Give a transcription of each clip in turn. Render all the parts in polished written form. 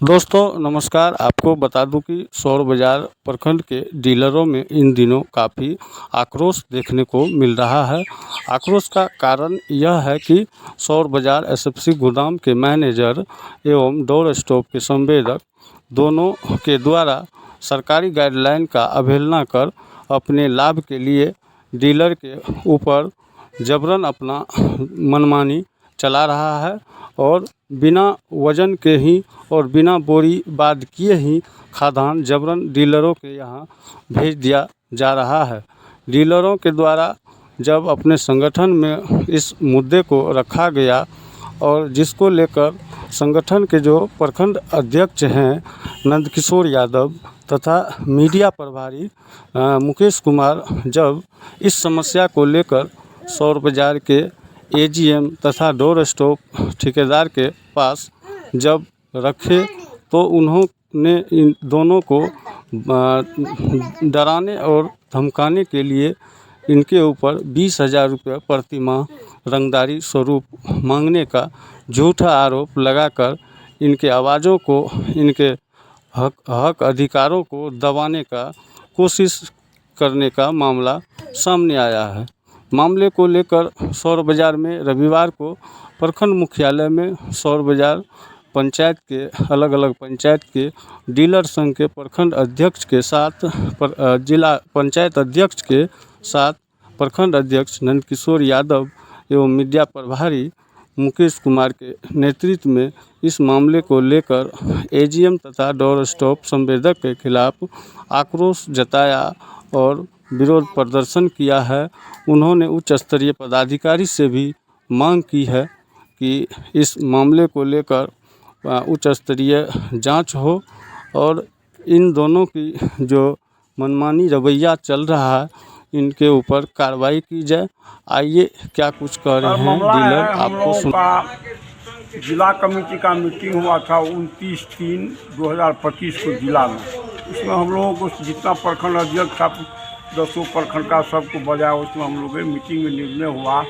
दोस्तों नमस्कार। आपको बता दूं कि सौर बाज़ार प्रखंड के डीलरों में इन दिनों काफ़ी आक्रोश देखने को मिल रहा है। आक्रोश का कारण यह है कि सौर बाज़ार एसएफसी गोदाम के मैनेजर एवं डोर स्टॉप के संवेदक दोनों के द्वारा सरकारी गाइडलाइन का अवहेलना कर अपने लाभ के लिए डीलर के ऊपर जबरन अपना मनमानी चला रहा है और बिना वजन के ही और बिना बोरी बाद किए ही खाद्यान्न जबरन डीलरों के यहाँ भेज दिया जा रहा है। डीलरों के द्वारा जब अपने संगठन में इस मुद्दे को रखा गया और जिसको लेकर संगठन के जो प्रखंड अध्यक्ष हैं नंदकिशोर यादव तथा मीडिया प्रभारी मुकेश कुमार जब इस समस्या को लेकर सौर बाज़ार के एजीएम तथा डोर स्टॉप ठेकेदार के पास जब रखे तो उन्होंने इन दोनों को डराने और धमकाने के लिए इनके ऊपर 20,000 रुपये प्रति माह रंगदारी स्वरूप मांगने का झूठा आरोप लगाकर इनके आवाज़ों को, इनके हक अधिकारों को दबाने का कोशिश करने का मामला सामने आया है। मामले को लेकर सौर बाज़ार में रविवार को प्रखंड मुख्यालय में सौर बाज़ार पंचायत के अलग अलग पंचायत के डीलर संघ के प्रखंड अध्यक्ष के साथ जिला पंचायत अध्यक्ष के साथ प्रखंड अध्यक्ष नंदकिशोर यादव एवं मीडिया प्रभारी मुकेश कुमार के नेतृत्व में इस मामले को लेकर एजीएम तथा डोर स्टॉप संवेदक के खिलाफ आक्रोश जताया और विरोध प्रदर्शन किया है। उन्होंने उच्च स्तरीय पदाधिकारी से भी मांग की है कि इस मामले को लेकर उच्च स्तरीय जांच हो और इन दोनों की जो मनमानी रवैया चल रहा है इनके ऊपर कार्रवाई की जाए। आइए क्या कुछ कह रहे हैं डीलर, आपको सुन। जिला कमेटी का मीटिंग हुआ था 29/3/2025 को जिला में। उसमें हम लोगों को जितना प्रखंड अध्यक्ष था 10 प्रखंड का सबको बजाया। उसमें हम लोग मीटिंग में निर्णय हुआ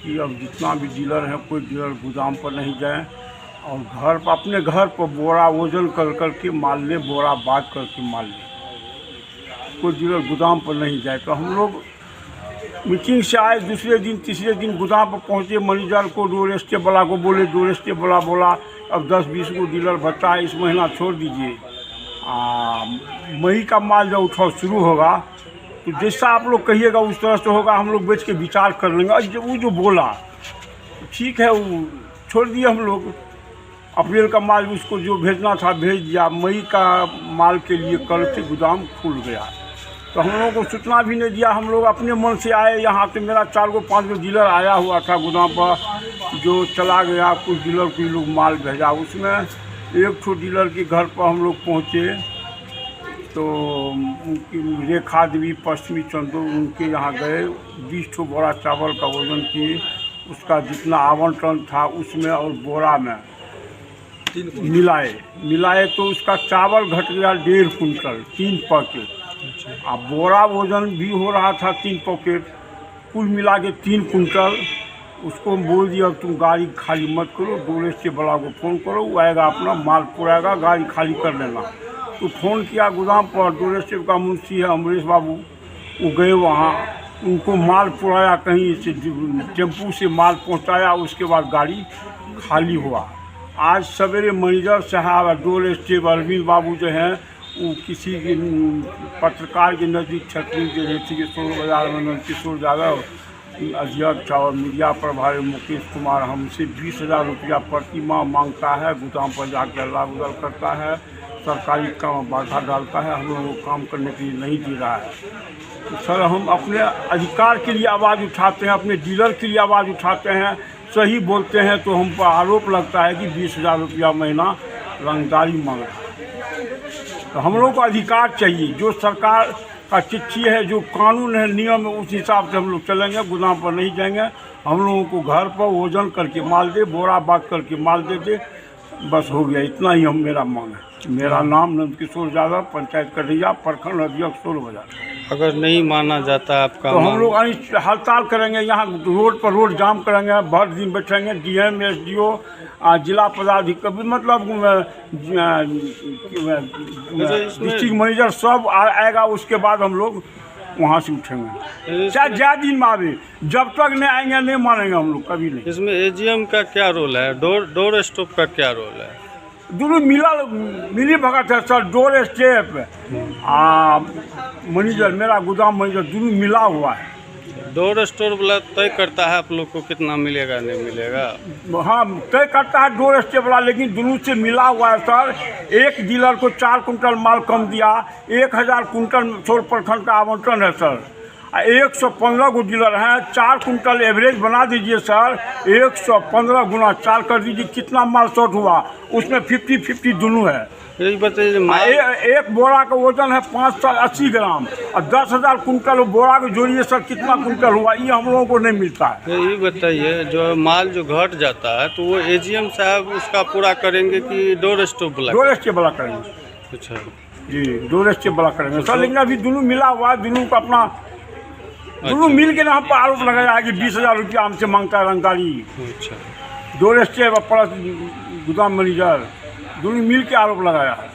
कि अब जितना भी डीलर है कोई डीलर गोदाम पर नहीं जाए और घर पर अपने घर पर बोरा वजन कर के माल ले, बोरा बात करके माल ले, कोई डीलर गोदाम पर नहीं जाए। तो हम लोग मीटिंग से आए, दूसरे दिन तीसरे दिन गोदाम पर पहुँचे। मैनेजर को डोर स्टेप वाला को बोले, डोर स्टेप वाला बोला अब 10-20 को डीलर बचा है, इस महीना छोड़ दीजिए, मई का माल जब उठाव शुरू होगा तो जैसा आप लोग कहिएगा उस तरह से होगा, हम लोग बेच के विचार कर लेंगे। और जब वो जो बोला ठीक है, वो छोड़ दिए। हम लोग अप्रैल का माल उसको जो भेजना था भेज दिया। मई का माल के लिए कल से गोदाम खुल गया तो हम लोगों को सूचना भी नहीं दिया। हम लोग अपने मन से आए यहाँ पे। मेरा 4-5 डीलर आया हुआ था गोदाम पर, जो चला गया। कुछ डीलर को लोग माल भेजा। उसमें एक ठो डीलर के घर पर हम लोग पहुँचे तो उनकी रेखा देवी पश्चिमी चंदो उनके यहाँ गए। 20 ठो बोरा चावल का वजन किए, उसका जितना आवंटन था उसमें और बोरा में मिलाए तो उसका चावल घट गया 1.5 कुंटल, 3 पैकेट। अब बोरा वजन भी हो रहा था 3 पैकेट, कुल मिला के 3 कुंटल। उसको हम बोल दिया तुम गाड़ी खाली मत करो, डोर स्टेप वाला को फ़ोन करो, वो आएगा अपना माल पुराएगा, गाड़ी खाली कर लेना। तो फ़ोन किया गोदाम पर। डोर स्टेप का मुंशी है अमरीश बाबू, वो गए वहाँ, उनको माल पुराया, कहीं से टेम्पू से माल पहुँचाया। उसके बाद गाड़ी खाली हुआ। आज सवेरे मैनेजर साहब डोर स्टेप अरविंद बाबू जो हैं वो किसी के पत्रकार के नज़दीक छतरी के रहती के सौर बाज़ार में नंदकिशोर यादव अध्यक्ष और मीडिया प्रभारी मुकेश कुमार हमसे 20,000 रुपया प्रति माह मांगता है। गोदाम पर जाकर अल्लाह उदल करता है, सरकारी काम बाधा डालता है, हम लोगों को काम करने के लिए नहीं दे रहा है। तो सर हम अपने अधिकार के लिए आवाज़ उठाते हैं, अपने डीलर के लिए आवाज़ उठाते हैं, सही बोलते हैं तो हम पर आरोप लगता है कि 20,000 रुपया महीना रंगदारी मांग रहा है। तो हम लोगों को अधिकार चाहिए। जो सरकार का चिट्ठी है, जो कानून है, नियम है, उस हिसाब से हम लोग चलेंगे। गोदाम पर नहीं जाएंगे। हम लोगों को घर पर वजन करके माल दे, बोरा बात करके माल दे बस हो गया, इतना ही हम मेरा मांग है। मेरा नाम नंदकिशोर यादव, पंचायत कड़ैया, प्रखंड अध्यक्ष 16 बाजार। अगर नहीं माना जाता आपका तो हम मांग, लोग हड़ताल करेंगे, यहाँ रोड पर रोड जाम करेंगे, भर दिन बैठेंगे। डीएम, एसडीओ, जिला पदाधिकारी, मतलब डिस्ट्रिक्ट मैनेजर सब आएगा, उसके बाद हम लोग वहाँ से उठेंगे। चाहे ज्यादा दिन में आवे, जब तक नहीं आएंगे नहीं मानेंगे हम लोग, कभी नहीं। इसमें एजीएम का क्या रोल है, डोर स्टॉप का क्या रोल है? दोनों मिली भगत है सर। डोर स्टेप मैनेजर, मेरा गोदाम मैनेजर, दोनों मिला हुआ है। डोर स्टोर वाला तय करता है आप लोग को कितना मिलेगा नहीं मिलेगा? हाँ, तय करता है डोर स्टेप वाला, लेकिन दोनों से मिला हुआ है सर। एक डीलर को 4 कुंटल माल कम दिया, 1000 कुंटल सोल प्रखंड का आवंटन है सर। 115 को डीलर हैं, 4 कुंटल एवरेज बना दीजिए सर। 115 गुना 4 कर दीजिए, कितना माल शॉर्ट हुआ? उसमें 50-50 दोनों है। ये बताइए, एक बोरा का वजन है 580 ग्राम, और 10,000 कुंटल बोरा को जोड़िए सर, कितना कुंटल हुआ? ये हम लोगों को नहीं मिलता है। ये बताइए, जो माल जो घट जाता है तो वो एजीएम साहब उसका पूरा करेंगे कि डोर स्टॉप वाला? डोर स्टेप वाला करेंगे। अच्छा जी, डोर स्टेप वाला करेंगे सर, लेकिन अभी दोनों मिला हुआ है। दोनों का अपना दोनों मिल के ना हम पर आरोप लगाया है कि 20,000 रुपया हमसे मांगता है रंगदारी। अच्छा, डोर स्टेप प्लस गोदाम मैनेजर, दोनों मिल के आरोप लगाया है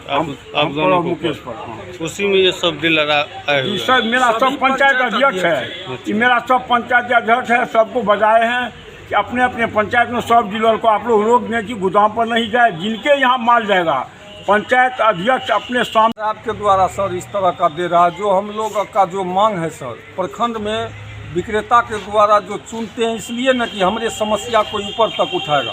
आप दोनों को मुकेश पर। हाँ। उसी में ये सब डीलर आए हुए सर, मेरा सब पंचायत अध्यक्ष है, ये मेरा सब पंचायत अध्यक्ष है। सबको बजाए हैं कि अपने अपने पंचायत में सब डीलर को आप लोग रोक दें कि गोदाम पर नहीं जाए, जिनके यहाँ माल जाएगा। पंचायत अध्यक्ष अपने सामने आपके द्वारा सर इस तरह का दे रहा है। जो हम लोग का जो मांग है सर, प्रखंड में विक्रेता के द्वारा जो चुनते हैं, इसलिए न कि हमारे समस्या को ऊपर तक उठाएगा।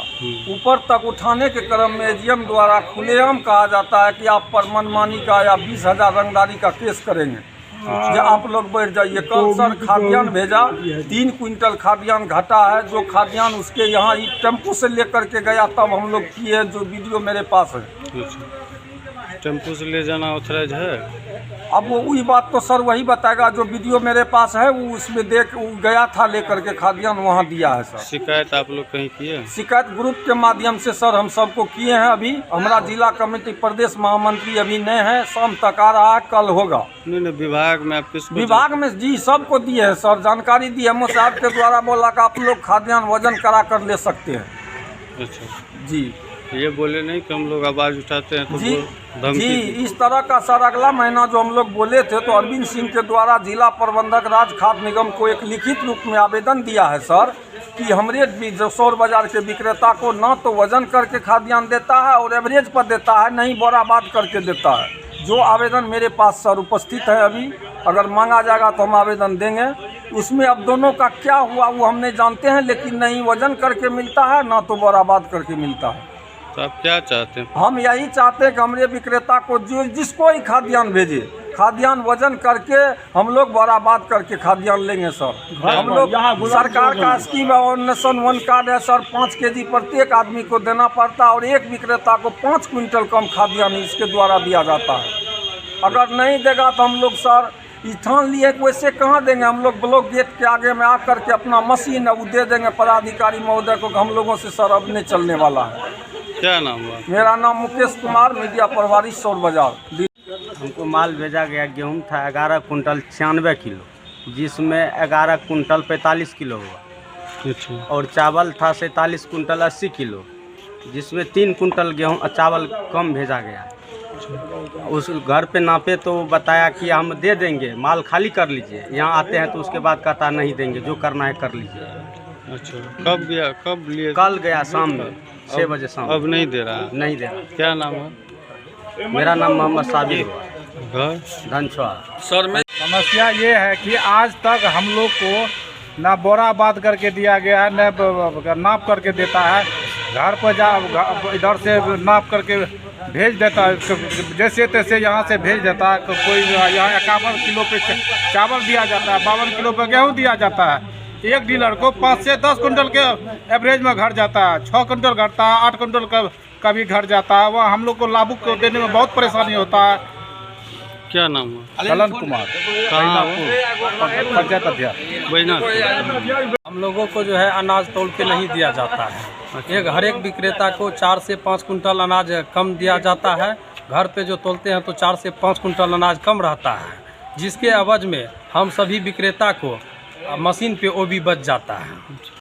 ऊपर तक उठाने के क्रम में एजीएम द्वारा खुलेआम कहा जाता है कि आप पर मनमानी का या 20,000 रंगदारी का केस करेंगे, जो आप लोग बैठ जाइए। कल सर खाद्यान्न भेजा, 3 क्विंटल खाद्यान्न घटा है। जो खाद्यान्न उसके यहाँ ही टेम्पो से लेकर के गया, तब हम लोग किए, जो वीडियो मेरे पास है। टेम्पो से ले जाना ऑथराइज है? अब वो वही बात तो सर वही बताएगा, जो वीडियो मेरे पास है वो उसमें देख वो गया था लेकर के खाद्यान्न वहाँ दिया है सर। शिकायत आप लोग कहीं किए? शिकायत ग्रुप के माध्यम से सर हम सबको किए हैं। अभी हमारा जिला कमेटी प्रदेश महामंत्री अभी नहीं है, शाम तक आ रहा है, कल होगा। नहीं, विभाग में आप किसको? विभाग में जी सबको दिए है सर, जानकारी दी है। साहब के द्वारा बोला कि आप लोग खाद्यान्न वजन करा कर ले सकते हैं। अच्छा जी, ये बोले नहीं कि हम लोग आवाज़ उठाते हैं तो जी धमकी? जी, इस तरह का सर अगला महीना जो हम लोग बोले थे, तो अरविंद सिंह के द्वारा जिला प्रबंधक राज्य खाद्य निगम को एक लिखित रूप में आवेदन दिया है सर, कि हमारे जसौर बाजार के विक्रेता को ना तो वजन करके खाद्यान्न देता है और एवरेज पर देता है, नहीं बोराबाद करके देता है। जो आवेदन मेरे पास सर उपस्थित है अभी, अगर मांगा जाएगा तो हम आवेदन देंगे। उसमें अब दोनों का क्या हुआ वो हम नहीं जानते हैं, लेकिन नहीं वजन करके मिलता है, ना तो बोराबाद करके मिलता है। तो आप क्या चाहते हैं? हम यही चाहते हैं कि हमारे विक्रेता को जो जिसको ही खाद्यान्न भेजे, खाद्यान्न वजन करके हम लोग बराबाद करके खाद्यान्न लेंगे सर। हम लोग सरकार का स्कीम है और नेशन 1 कार्ड है सर, 5 kg प्रत्येक आदमी को देना पड़ता है, और एक विक्रेता को 5 क्विंटल कम खाद्यान्न इसके द्वारा दिया जाता है। अगर नहीं देगा तो हम लोग सर ठान लिए कि वैसे कहाँ देंगे। हम लोग ब्लॉक गेट के आगे में आकर के अपना मशीन है वो दे देंगे पदाधिकारी महोदय को। हम लोगों से सर अब नहीं चलने वाला है। क्या नाम हुआ? मेरा नाम मुकेश कुमार, मीडिया प्रभारी सौर बाजार। हमको माल भेजा गया, गेहूं था 11 कुंटल 96 किलो, जिसमें 11 कुंटल 45 किलो हुआ। अच्छा, और चावल था 47 कुंटल 80 किलो, जिसमें 3 कुंटल गेहूं चावल कम भेजा गया। उस घर पे नापे तो बताया कि हम दे देंगे, माल खाली कर लीजिए। यहाँ आते हैं तो उसके बाद कहता नहीं देंगे, जो करना है कर लीजिए। अच्छा, कब गया, कब लिए? कल गया शाम में 6 बजे शाम। अब नहीं दे रहा? नहीं दे रहा। क्या नाम है? मेरा नाम मोहम्मद साबिर हुआ, घर धनछुआ। सर में समस्या ये है कि आज तक हम लोग को ना बोराबाद करके दिया गया है, न नाप करके देता है। घर पर जा इधर से नाप करके भेज देता है, जैसे तैसे यहाँ से भेज देता है। कोई यहाँ 51 किलो पे चावल दिया जाता है, 52 किलो पे गेहूँ दिया जाता है। एक डीलर को 5 से 10 कुंटल के एवरेज में घर जाता है, 6 कुंटल घटता है, 8 कुंटल का भी घर जाता है। वह हम लोग को लाभुक को देने में बहुत परेशानी होता है। क्या नाम है? कलन कुमार, कहाँ पंचायत अध्यक्ष। बैनाथ। हम लोगों को जो है अनाज तौल के नहीं दिया जाता है। हर एक विक्रेता को 4 से 5 कुंटल अनाज कम दिया जाता है। घर पे जो तोलते हैं तो 4 से 5 कुंटल अनाज कम रहता है, जिसके एवज में हम सभी विक्रेता को मशीन पे वो भी बच जाता है।